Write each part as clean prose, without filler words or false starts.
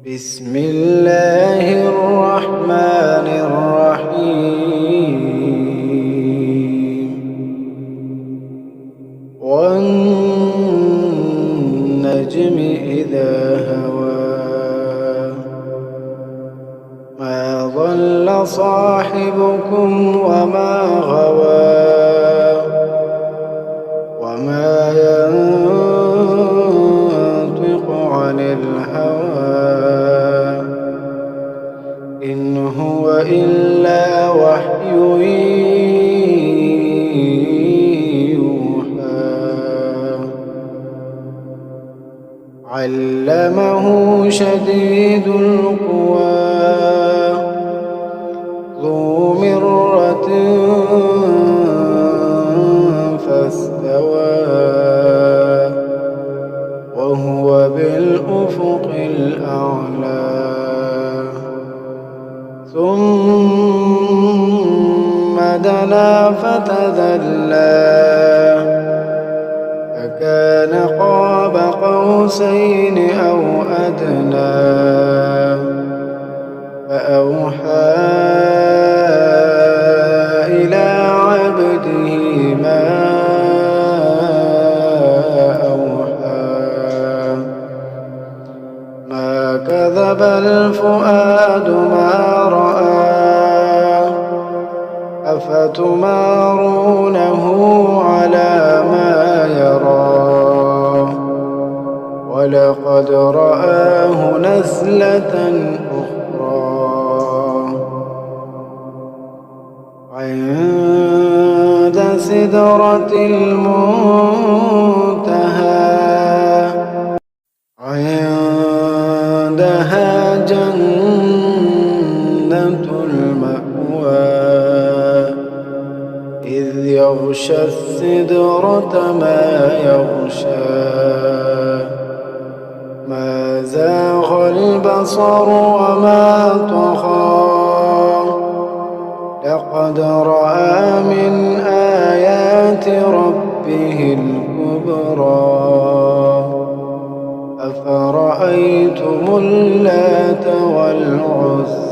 بسم الله الرحمن الرحيم والنجم إذا هوى ما ضل صاحبكم وما غوى وما ينطق عن الهوى إن هو إلا وحي يوحى علمه شديد القوى ذو مرة فاستوى وهو بالأفق الأعلى ثم دنا فتدلى فكان قاب قوسين أو أدنى فأوحى إلى عبده ما أوحى ما كذب الفؤاد ما رأى أفتمارونه على ما يرى ولقد رآه نزلة أخرى عند سدرة المنتهى عندها جنة المأوى إذ يغشى السدرة ما يغشى ما زاغ البصر وما طغى لقد رأى من آيات ربه الكبرى أفرأيتم اللات والعزى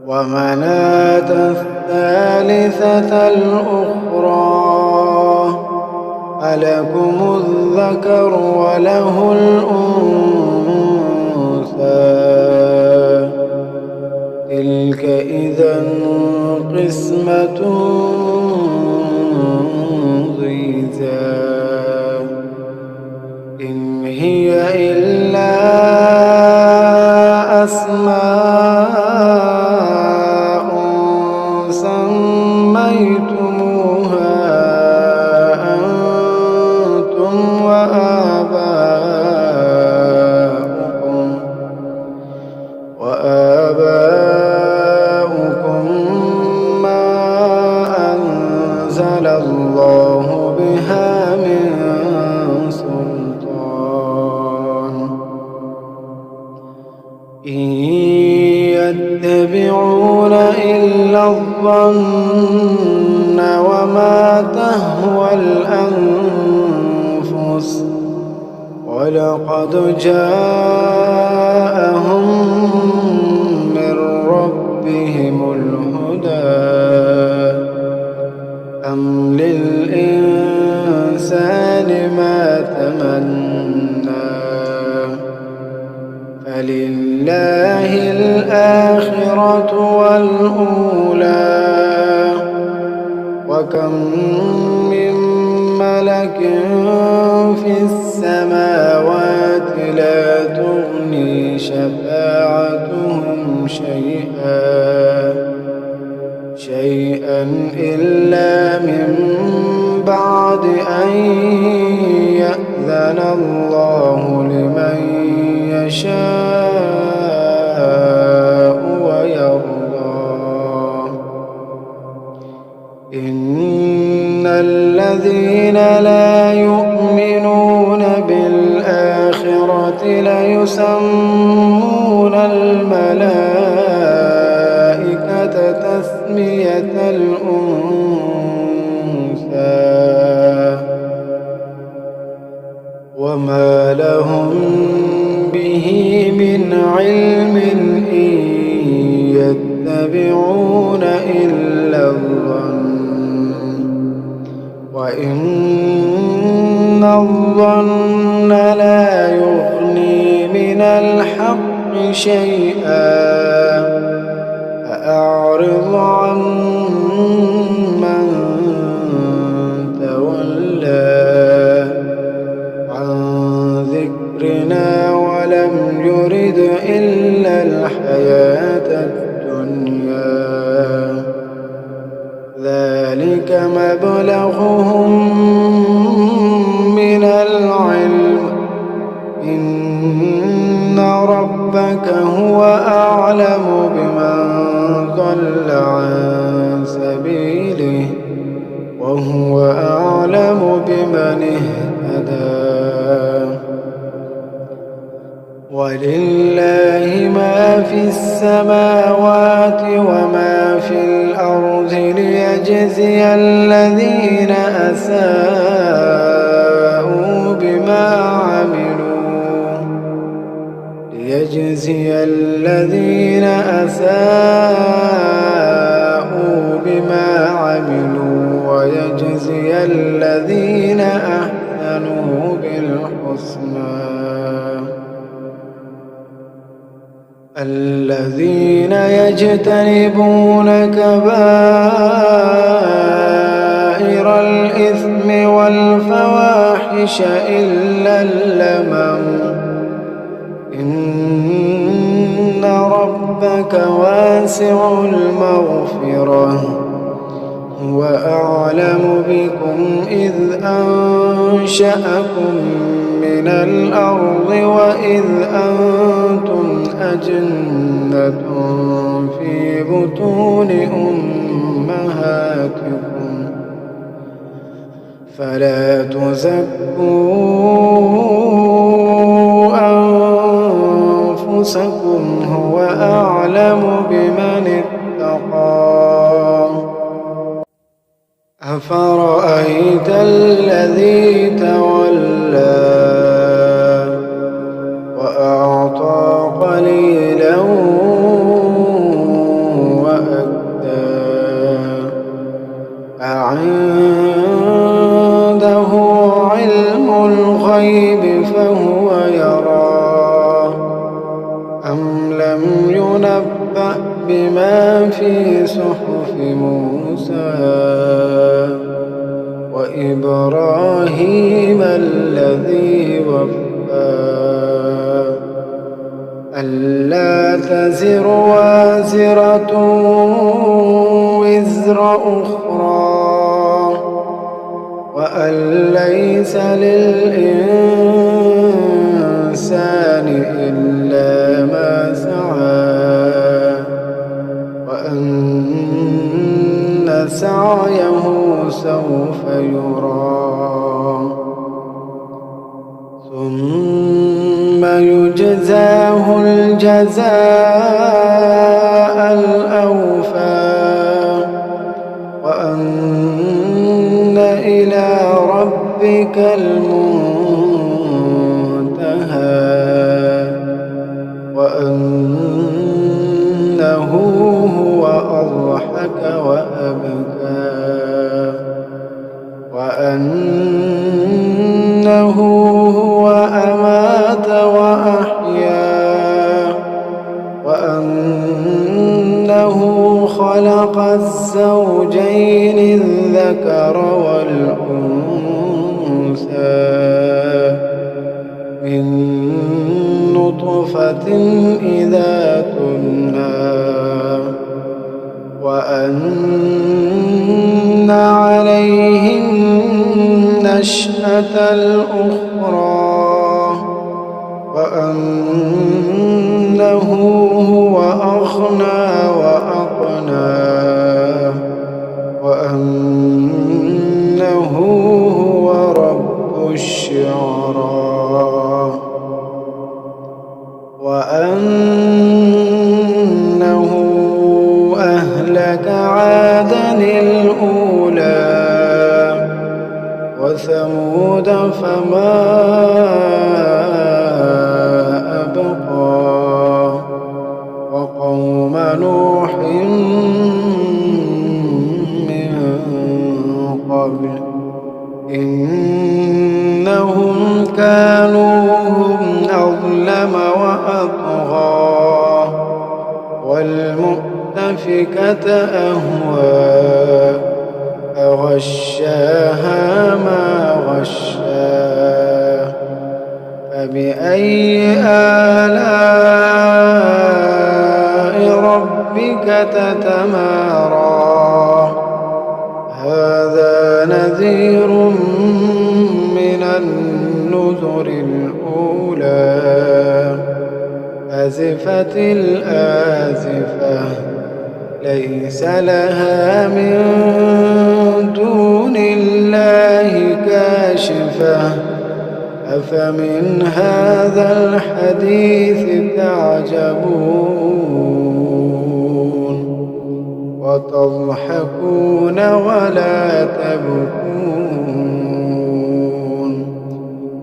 ومناة الثالثة الأخرى ألكم الذكر وله الأنثى تلك إذا قسمة ضيزى إن هي إلا أسماء سميتموها أنتم وآباؤكم ما أنزل الله بها من سلطان إن يتبعون إلا الظن وما تهوى الأنفس ولقد جاءهم من ربهم الهدى أم للإنسان ما تمنى فلله الآخرة والأولى وكم من ملك في السماوات لا تغني شفاعتهم شيئا إلا من بعد أن يأذن الله لمن يشاء ويرضى إن الذين لا يؤمنون بالآخرة ليسمون الملائكة تسمية الأنثى وما لهم به من علم إن يتبعون إلا الظن وإن الظن لا يغني من الحق شيئا فأعرض عن من تولى عن ذكرنا ولم يرد إلا الحياة الدنيا ذلك مبلغهم من العلم إن ربك هو أعلم بمن ضل عن سبيله وهو أعلم بمن اهتدى ولله ما في السماوات وما في الأرض ليجزي الذين أساءوا بما عملوا ويجزي الذين أحسنوا بالحسنى الذين يجتنبون كبائر الإثم والفواحش إلا اللمم إن ربك واسع المغفرة هو أعلم بكم إذ أنشأكم من الأرض وإذ أنتم أجنة في بطون أمهاتكم فلا تزكوا أنفسكم هو أعلم بمن اتقى أفرأيت الذي تولى وأعطى قليلا وأكدى أعنده علم الغيب فهو يرى أم لم ينبأ بما في صحف موسى وإبراهيم الذي وفى ألا تزر وازرة وزر أخرى وأن ليس للإنسان إلا ما سعى وأن سعيه سوف يرى ثم يجزاه الجزاء الأوفى وأن إلى ربك المنتهى وأنه هو أضحك وأبكى وأنه هو أمات وأحيا وأنه خلق الزوجين الذكر والأنثى من نطفة إذا تمنى وأن عليه النشأة الأخرى وأنه هو أغنى وأقنى وأنه هو رب الشعرى وأنه أهلك عادا الأولى وثمود فما كانوهم أظلم وأطغى والمؤتفكة أهوى فغشاها ما غشا فبأي آلاء ربك تتمارى هذا نذير من النذر الأولى أزفت الآزفة ليس لها من دون الله كاشفة أفمن هذا الحديث تعجبون وتضحكون ولا تبكون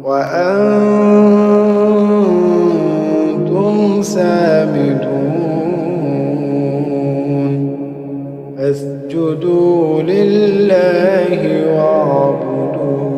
وأنتم سامدون فاسجدوا لله واعبدوا